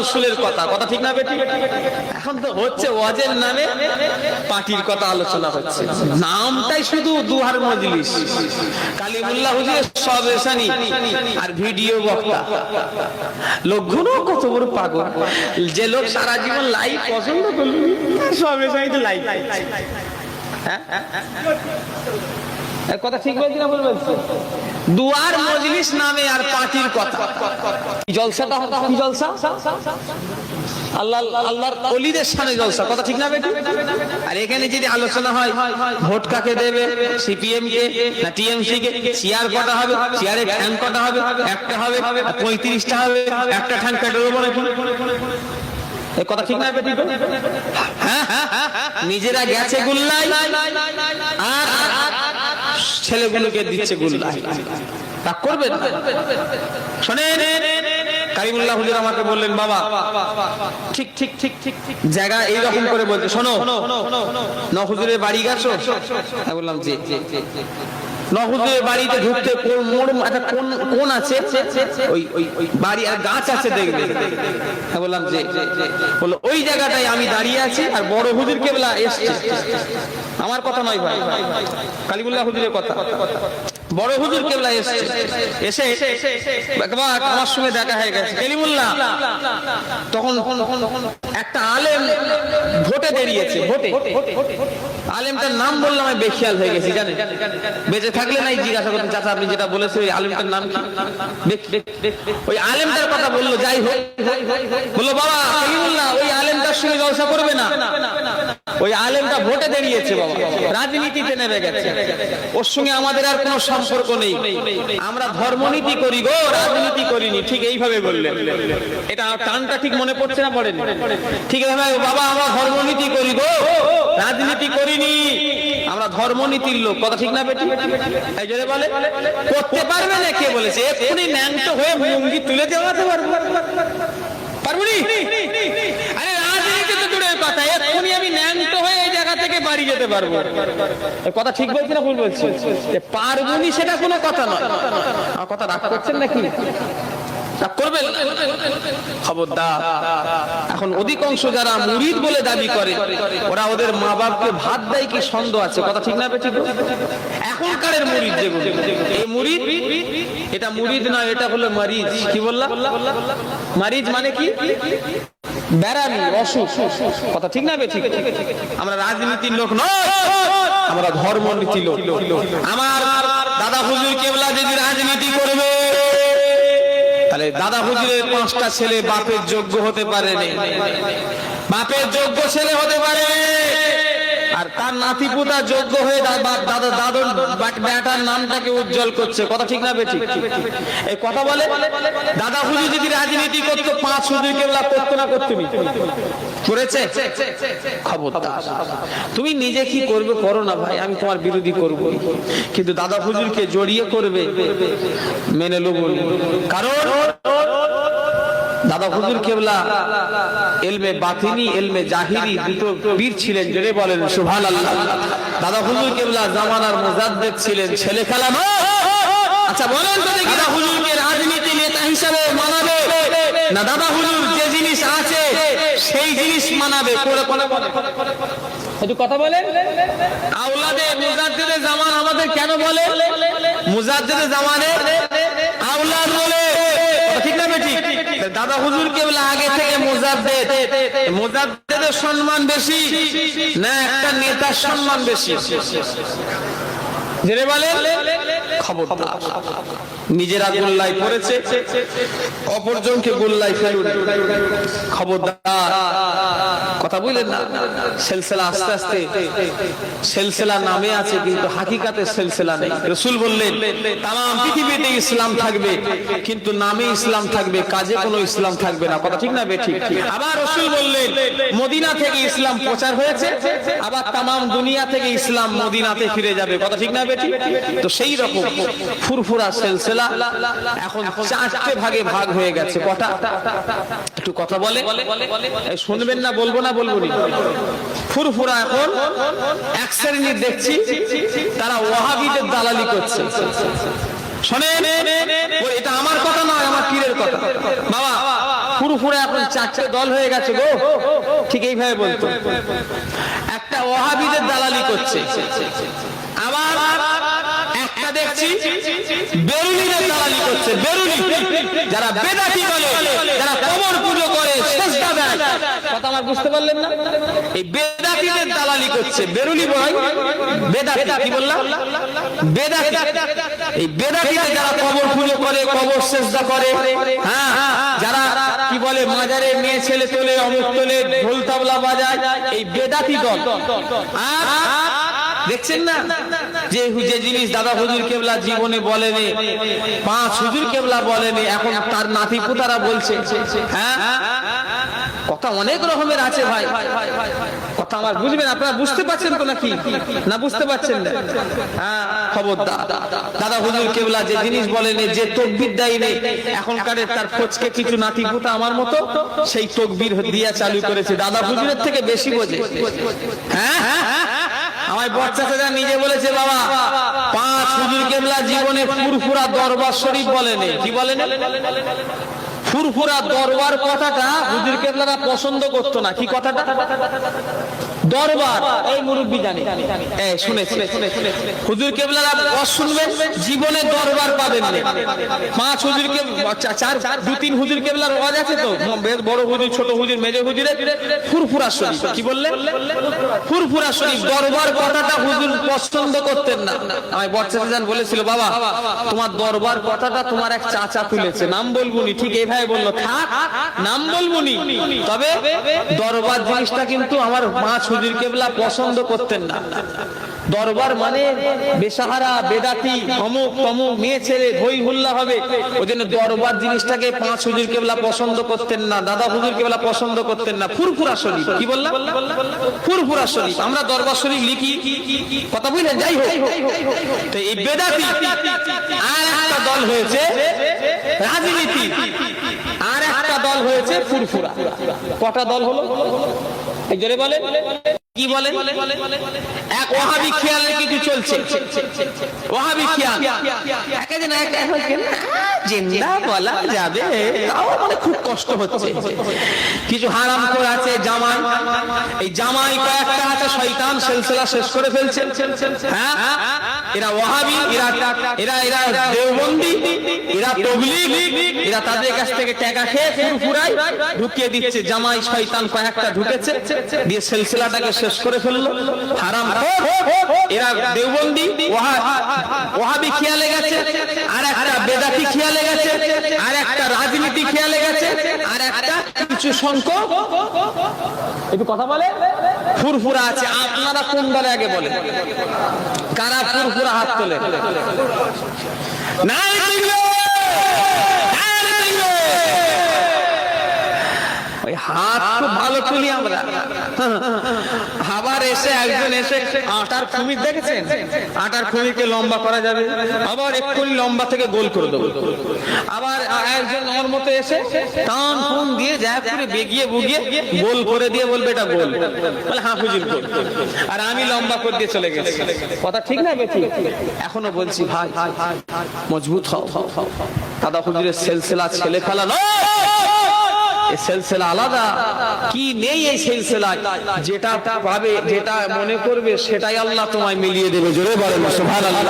রসুলের কথা, কথা ঠিক না বেঠিক? এখন তো হচ্ছে ওয়াজের নামে পার্টির কথা আলোচনা হচ্ছে, নামটাই শুধু দুহার মজলিস, কালিমুল্লাহ হুজুরের সব এসানি আর ভিডিও বক্তা। লোকগুলো কত বড় পাগল, যে লোক সারা জীবন লাইভ পছন্দ করল সব এসানি তো লাইভ। কথা ঠিক বলছি না ভুল বলছি? দুয়ার মজলিস নামে আর পার্টির কথা। জলসাটা কি জলসা? আল্লাহ আল্লাহর ওলিদের সামনে জলসা, কথা ঠিক না বেটি? আর এখানে যদি আলোচনা হয় ভোট কাকে দেবে, সিপিএম কে না টিএমসি কে, চেয়ার কটা হবে, চেয়ারে ঠ্যাং কটা হবে, একটা হবে 35টা হবে, একটা ঠ্যাং পেটে দেবো নাকি? এই কথা ঠিক না বেটি? হ্যাঁ, নিজেরা গেছে গুল্লাই আর ছেলেগুলোকে দিচ্ছে গুল্লাই, তা করবেন না। শোনেন, কারিমুল্লাহ হুজুর আমাকে বললেন, বাবা ঠিক ঠিক ঠিক ঠিক ঠিক জায়গা এইরকম করে বলতে, শোনো নহুজুরের বাড়ি গেছো? আমি বললাম জি। নহুজুরের বাড়িতে ঢুকতে কোন আছে, ওই বাড়ি আর গাছ আছে দেখবে। আমি বললাম যে, বললো ওই জায়গাটায় আমি দাঁড়িয়ে আছি আর বড় হুজুর কেবলা এসছে। আমার কথা নয় ভাই, কালিমুল্লাহ হুজুরের কথা। বড় হুজুর কেবলা এসছে, এসে আমার সঙ্গে দেখা হয়ে গেছে কালিমুল্লাহ। তখন একটা আলেম ভোটে দাঁড়িয়েছে, ভোটে আলেমটার নাম বললাম, আমি বেখেয়াল হয়ে গেছি জানেন। বেঁচে থাকলে নাই জিজ্ঞাসা করতেন, চাচা আপনি যেটা বলেছেন ওই আলেমটার নাম কি? ওই আলেমটার কথা বললো, যাই হোক বললো বাবা কালিমুল্লাহ ওই আলেমটার সঙ্গে জলসা করবে না, ওই আলেমটা ভোটে দাঁড়িয়েছে বাবা, রাজনীতিতে নেমে গেছে, ওর সঙ্গে আমাদের আর কোনো সম্পর্ক নেই, আমরা ধর্মনীতি করি গো, রাজনীতি করিনি। ঠিক এইভাবে বললেন। এটা টানটা ঠিক মনে পড়ছে না? পড়েন ঠিক এইভাবে, বাবা আমরা ধর্মনীতি করি গো, রাজনীতি করিনি, আমরা ধর্মনীতির লোক, কথা ঠিক না বেটি? এই জন্য বলে করতে পারবে না, কে বলেছে? এক্ষুনি ন্যাংটো হয়ে মুঙ্গি তুলে দেওয়াতে পারবো, পারবনি? আরে রাজনীতি তো দূরের কথা, এক্ষুনি আমি ন্যাংটো হয়ে এই জায়গা থেকে বাড়ি যেতে পারবো। কথা ঠিক বলছি না ভুল বলছি? পারবনি সেটা কোনো কথা নয়। আমার কথা রাগ করছেন নাকি? করবেন খবরদার। এখন অধিকাংশ যারা মুরিদ বলে দাবি করে, ওরা ওদের মা বাপকে ভাত দেয় কি সন্দেহ আছে, কথা ঠিক না বেঠিক? এখনকারের মুরিদ যেগুলো, এই মুরিদ, এটা মুরিদ নয়, এটা হলো মারিজ। কি বললাম? মারিজ মানে কি? বেড়ামি, অসুখ, কথা ঠিক না বেঠিক? আমরা রাজনীতির লোক নয়, আমরা ধর্মনীতির লোক। আমার দাদা হুজুর কেবলা যদি রাজনীতি করবে, তাহলে দাদা হুজুরের 5টা ছেলে বাপের যোগ্য হতে পারে, বাপের যোগ্য ছেলে হতে পারে, আর তার নাতিপুতা যোগ্য হয়ে দাদুর বেটার নামটাকে উজ্জ্বল করছে, কথা ঠিক না বেঠিক? এই কথা বলে দাদা হুজুর যদি রাজনীতি করতো 5 হুজুর কেবলা করতো না, করতো করেছে? খবরদার, তুমি নিজে কি করবে করো না ভাই, আমি তোমার বিরোধী করব, কিন্তু দাদা হুজুরকে জড়িয়ে করবে মেনে নেব, কারণ দাদা হুজুর কেবলা ইলমে বাতিনি ইলমে জাহিরি দুটো পীর ছিলেন, জেনে বলেন সুবহানাল্লাহ। দাদা হুজুর কেবলা জামানার মুজাদ্দিদ ছিলেন, ছেলে খেলা নয়। আচ্ছা বলেন তো দেখি, দাদা হুজুরকে রাজনীতি নেতা হিসেবে মানাবে না দাদা হুজুর যে জিনিস আছে সেই জিনিস মানাবে? একটু কথা বলেন। আওলাদে মুজাদ্দিদে জামান আমাদের কেন বলে মুজাদ্দিদে জামানে আওলাদ বলে, ঠিক না বেঠিক? দাদা হুজুর কেবল আগে থেকে মুজাদ্দিদ, মুজাদ্দিদের সম্মান বেশি না একটা নেতার সম্মান বেশি? জেনে বলে খবরদার, নিজেরা গোল্লায় পড়েছে, অপরজনকে গোল্লায় ফেলুন, খবরদার। কথা বললেন না? সিলসিলা আস্তে আস্তে সিলসিলা নামে আছে, কিন্তু হাকিকাতে সিলসিলা নেই। রাসূল বললেন তামাম পৃথিবীতে ইসলাম থাকবে, কিন্তু নামে ইসলাম থাকবে, কাজে কোনো ইসলাম থাকবে না, কথা ঠিক না বেঠিক? আবার রাসূল বললেন মদিনা থেকে ইসলাম প্রচার হয়েছে, আবার তামাম দুনিয়া থেকে ইসলাম মদিনাতে ফিরে যাবে, কথা ঠিক না বেঠিক? তো সেই রকম ফুরফুরা সিলসিলা এখন 4টে ভাগে ভাগ হয়ে গেছে। কটা? একটু কথা বলে শুনবেন না? বলবো না? বলবো না? ফুরফুরা এখন এক শ্রেণীর দেখছি, তারা ওয়াহাবিদের দালালি করছে। শোনেন, এটা আমার কথা নয়, আমার পীরের কথা। বাবা ফুরফুরে এখন চারটে দল হয়ে গেছে গো, ঠিক এইভাবে বলতো। একটা ওয়াহাবিদের দালালি করছে, আবার একটা দেখছি বেরুলিদের দালালি করছে। বেরুলি যারা বেদাতি বলে, যারা কবর পুজো করে, সেজদা দেয়, কথা আমার বুঝতে পারলেন না? এই বেদাতিদের দালালি করছে। বেরুলি বলে বেদাতি, কি বললাম? বেদাতি। এই বেদাতিদের যারা কবর পুজো করে, কবর সেজদা করে, হ্যাঁ, যারা কি বলে মাজারে মেয়ে ছেলে তোলে, অমুক তোলে, ঢোল তাবলা বাজায়, এই বেদাতি দল। আর দেখছেন না যে জিনিস দাদা হুজুর কেবলা জীবনে বলেনি, 5 হুজুর কেবলা বলেনি, এখন তার নাতি পুতারা বলছে। হ্যাঁ, কথা অনেক রকমের আছে ভাই, কথা আমার বুঝবেন। আপনারা বুঝতে পারছেন তো নাকি না বুঝতে পারছেন না? হ্যাঁ, খবরদার, দাদা হুজুর কেবলা যে জিনিস বলেনি, যে তকবীর দেয় নেই, এখনকার তার খোঁজকে কিছু নাতি পুতা আমার মতো সেই তকবীর দিয়া চালু করেছে। দাদা হুজুরের থেকে বেশি বোঝে। হ্যাঁ, আমার বচ্চা নিজে বলেছে, বাবা 5 হুজুর কেবলা জীবনে ফুরফুরা দরবার শরীফ বলেনি। কি বলেন? ফুরফুরা দরবার কথাটা হুজুর কেবলারা পছন্দ করতো না। কি কথাটা? দরবার। এই মুরব্বি জানে, এই শুনেছে হুজুর কেবলারা শুনবেন, জীবনে দরবার পাবেন না। 5 হুজুর কে 2-3 হুজুর কেবলার ওয়াজ আছে তো, বড় হুজুর, ছোট হুজুর, মেজো হুজুরের ফুরফুরা শরীফ। কি বললেন? ফুরফুরা শরীফ। দরবার কথাটা হুজুর পছন্দ করতেন না। আমি বচ্চাতে জান বলেছিল, বাবা তোমার দরবার কথাটা তোমার এক চাচা তুলেছে, নাম বলবুনি। ঠিক এইভাবে বললো, থাক নাম বলবুনি, তবে দরবার জিনিসটা কিন্তু আমার 5 হুজুর কেবলা পছন্দ করতেন না। দরবার মানে বেসাহারা, বেদাতি, অমুক তমুক, মেয়ে ছেলে হই হুল্লা হবে, ওই জন্য দরবার জিনিসটাকে 5 হুজুর কেবলা পছন্দ করতেন না, দাদা হুজুর কেবলা পছন্দ করতেন না। ফুরফুরা শরীফ। কি বললাম? ফুরফুরা শরীফ। আমরা দরবার শরীফ লিখি, কথা বুঝলেন? যাই হোক, তো এই বেদাতি আর একটা দল হয়েছে রাজনীতি, আর একটা দল হয়েছে ফুরফুরা। কটা দল হলো? এই জোরে বলে, কি বলে? এক ওয়াহাবি খেয়ালে কিছু চলছে, ওয়াহাবি খেয়াল। একে যেন জিন্দা বলা যাবে, তাও মানে খুব কষ্ট হচ্ছে। কিছু হারামখোর আছে, জামাই, এই জামাই কয়েকটা আছে, শয়তান সিলসিলা শেষ করে ফেলছে। হ্যাঁ, এরা ওয়াহাবি, এরা দেওবন্দি, এরা তাবলীগ, এরা তাদের কাছ থেকে টাকা খেয়ে ফুরফুরাই ঢুকিয়ে দিচ্ছে। জামাই শয়তান কয়েকটা ঢুকেছে, দিয়ে সিলসিলাটাকে শেষ করে ফেললো। হারামখোর এরা দেওবন্দি, ওয়াহাবি খেয়ালে গেছে, আর একটা বেদাতি খেয়ালে গেছে, আর একটা রাজনীতি খেয়ালে গেছে, আর একটা কিছু সংখ্যক একটু কথা বলে ফুরফুরা আছে। আপনারা কোন দলে আগে বলেন? কারা ফুরফুরা? হাত তোলে। না হাত খুব ভালো তুলি আমরা। আবার এসে একজন এসে আটার খুমির দেখেছেন, আটার খুমিরকে লম্বা করা যাবে, আবার এক্ষুনি লম্বা থেকে গোল করে দেবো। আবার একজন ওর মতো এসে টান ফুন দিয়ে যা করে বেগিয়ে বুগিয়ে গোল করে দিয়ে বলবে এটা গোল, বলে হ্যাঁ হুজুর গোল, আর আমি লম্বা করে দিয়ে চলে গেছি। কথা ঠিক না বেশি? এখনো বলছি ভাই মজবুত হও। দাদা হুজুরের সিলসিলা ছেলে খেলা নয়, এই সিলসিলা আলাদা। কি নেই এই সিলসিলায়? যেটা পাবে, যেটা মনে করবে, সেটাই আল্লাহ তোমায় মিলিয়ে দেবে। জোরে বলেন সুবহানাল্লাহ।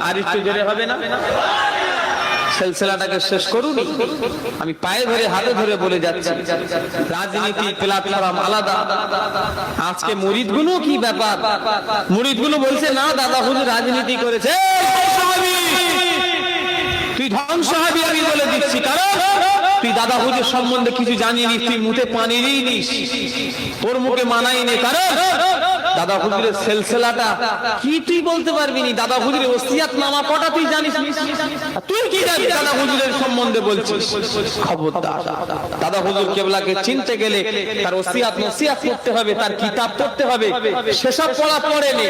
আর একটু জোরে হবে না? সিলসিলাটাকে শেষ করুন। আমি পায়ে ধরে হাতে ধরে বলে যাচ্ছি, রাজনীতি প্ল্যাটফর্ম আলাদা। আজকে মুরিদগুলো কি ব্যাপার? মুরিদগুলো বলছে না দাদা হুজুর রাজনীতি করেছে, তুই ধ্বংস হবি আমি বলে দিচ্ছি, কারণ তুই দাদা হুজুর সম্বন্ধে কিছু জানিনি, তুই মুখে পানি নিস, তোর মুখে মানাই নেই। কারণ দাদা হুজুরের সিলসিলাটা কি তুই বলতে পারবি নি? দাদা হুজুরের ওসিয়াত নামা কটা তুই জানিস? তুই কি জানিস দাদা হুজুরের সম্বন্ধে বলছিস? খবরদার, দাদা হুজুর কেবলাকে চিনতে গেলে তার ওসিয়াত নসিহত করতে হবে, তার কিতাব পড়তে হবে। সেসব পড়া পড়েনি।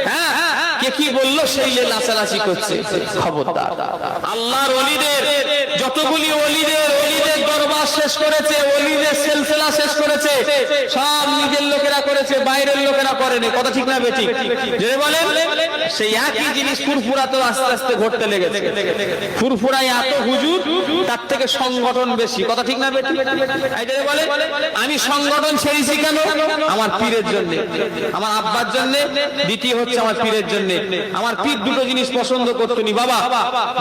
হ্যাঁ, কে কি বললো সেই লাচালাচি করছে। খবরদার, আল্লাহর ওলিদের যতগুলি ওলিদের দরবার শেষ করেছে, ওলিদের সিলসিলা শেষ করেছে, সব নিজের লোকেরা করেছে, বাইরের লোকেরা করে করেনি, কথা ঠিক না বেঠিক? যে বলেন সেই একই জিনিস ফুরফুরাতেও আস্তে আস্তে ঘটতে লেগেছে। ফুরফুরায় এত হুজুর, তার থেকে সংগঠন বেশি, কথা ঠিক না বেঠিক? এই যে বলে আমি সংগঠন ছেড়েছি কেন? আমার পীরের জন্য, আমার আব্বার জন্য, দ্বিতীয় হচ্ছে আমার পীরের জন্য। আমার পীর দুটো জিনিস পছন্দ করতো নি বাবা,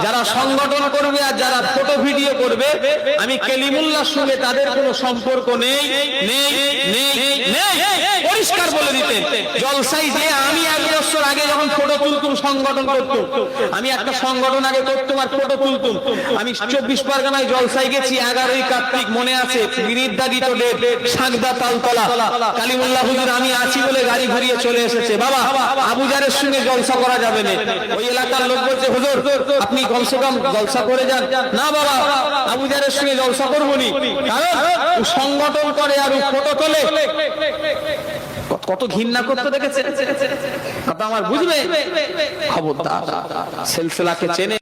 যারা সংগঠন করবে আর যারা ফটো ভিডিও করবে, আমি কেলিমুল্লাহর সঙ্গে তাদের কোনো সম্পর্ক নেই, নেই, নেই, নেই, পরিষ্কার বলে দিতেন। জলসাই যে আমি 1 বছর আগে যখন ফটো তুলতুম, সংগঠন করতুম, আমি একটা সংগঠন আগে করতুম আর ফটো তুলতুম। আমি 24 পরগনায় জলসাই গেছি, 11ই কার্তিক মনে আছে, নির্ধারিত ডেট, সাগদা তালতলা, কালিমুল্লাহ হুজুর আমি আছি বলে গাড়ি ঘুরিয়ে চলে এসেছে। বাবা আবুজারের সঙ্গে জলসা করা যাবে না। ওই এলাকার লোক বলছে হুজুর আপনি কমসে কম জলসা করে যান। না বাবা, আবুজারের সঙ্গে জলসা করবো নি, কারণ ও সংগঠন করে আর ও ফটো তোলে। কত ঘৃণা করতে দেখেছে, কথা আমার বুঝবে? খবরদার, সিলসিলাকে চেনে।